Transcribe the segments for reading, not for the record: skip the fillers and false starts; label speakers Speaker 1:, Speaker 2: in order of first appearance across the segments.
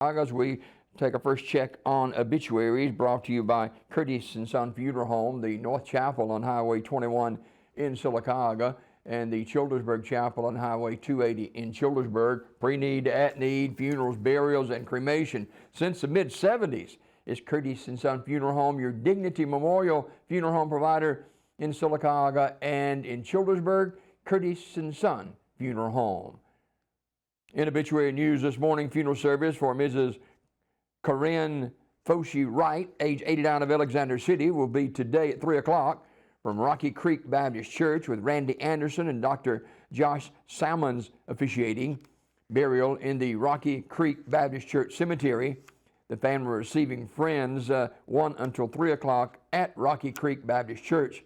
Speaker 1: As we take our first check on obituaries, brought to you by Curtis and Son Funeral Home, the North Chapel on Highway 21 in Sylacauga, and the Childersburg Chapel on Highway 280 in Childersburg. Pre-need, at-need, funerals, burials, and cremation. Since the mid-70s, is Curtis and Son Funeral Home, your Dignity Memorial Funeral Home provider in Sylacauga and in Childersburg. Curtis and Son Funeral Home. In obituary news this morning, funeral service for Mrs. Corinne Foshie Wright, age 89 of Alexander City, will be today at 3 o'clock from Rocky Creek Baptist Church with Randy Anderson and Dr. Josh Salmons officiating. Burial in the Rocky Creek Baptist Church Cemetery. The family receiving friends 1 until 3 o'clock at Rocky Creek Baptist Church.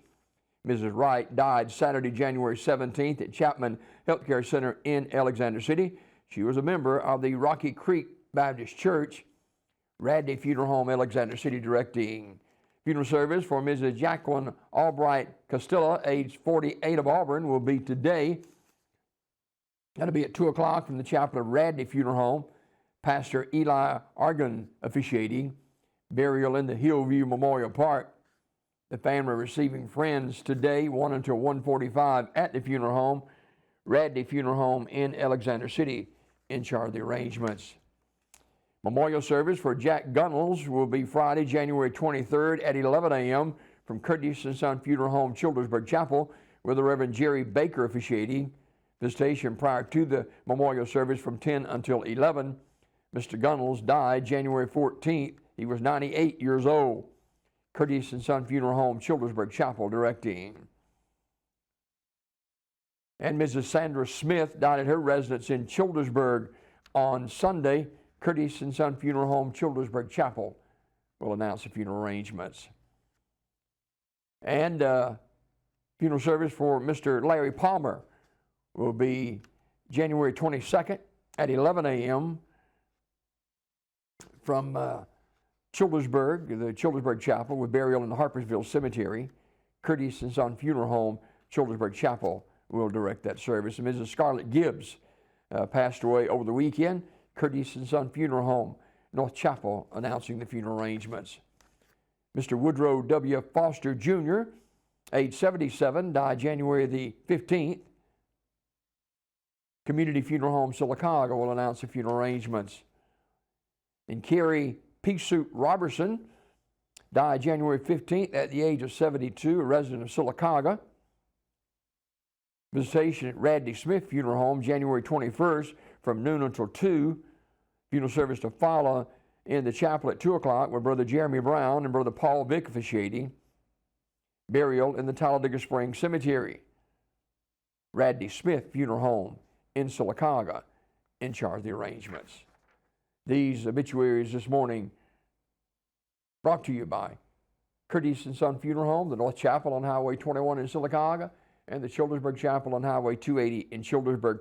Speaker 1: Mrs. Wright died Saturday, January 17th at Chapman Healthcare Center in Alexander City. She was a member of the Rocky Creek Baptist Church. Radney Funeral Home, Alexander City, directing. Funeral service for Mrs. Jacqueline Albright Costilla, age 48 of Auburn, will be today. That'll be at 2 o'clock from the chapel of Radney Funeral Home. Pastor Eli Argan officiating. Burial in the Hillview Memorial Park. The family receiving friends today, 1 until 1:45 at the funeral home. Radney Funeral Home in Alexander City in charge of the arrangements. Memorial service for Jack Gunnels will be Friday, January 23rd at 11 a.m. from Curtis and Son Funeral Home, Childersburg Chapel, with the Reverend Jerry Baker officiating. Visitation prior to the memorial service from 10 until 11. Mr. Gunnels died January 14th. He was 98 years old. Curtis and Son Funeral Home, Childersburg Chapel, directing. And Mrs. Sandra Smith died at her residence in Childersburg on Sunday. Curtis and Son Funeral Home, Childersburg Chapel will announce the funeral arrangements. And funeral service for Mr. Larry Palmer will be January 22nd at 11 a.m. from Childersburg, the Childersburg Chapel, with burial in the Harpersville Cemetery. Curtis and Son Funeral Home, Childersburg Chapel, will direct that service. And Mrs. Scarlett Gibbs passed away over the weekend. Curtis and Son Funeral Home, North Chapel, announcing the funeral arrangements. Mr. Woodrow W. Foster Jr., age 77, died January the 15th. Community Funeral Home, Sylacauga, will announce the funeral arrangements. And Carrie Peasuit Robertson died January 15th at the age of 72, a resident of Sylacauga. Visitation at Radney Smith Funeral Home, January 21st from noon until 2. Funeral service to follow in the chapel at 2 o'clock with Brother Jeremy Brown and Brother Paul Vick officiating. Burial in the Talladega Springs Cemetery. Radney Smith Funeral Home in Sylacauga in charge of the arrangements. These obituaries this morning brought to you by Curtis and Son Funeral Home, the North Chapel on Highway 21 in Sylacauga, and the Childersburg Chapel on Highway 280 in Childersburg.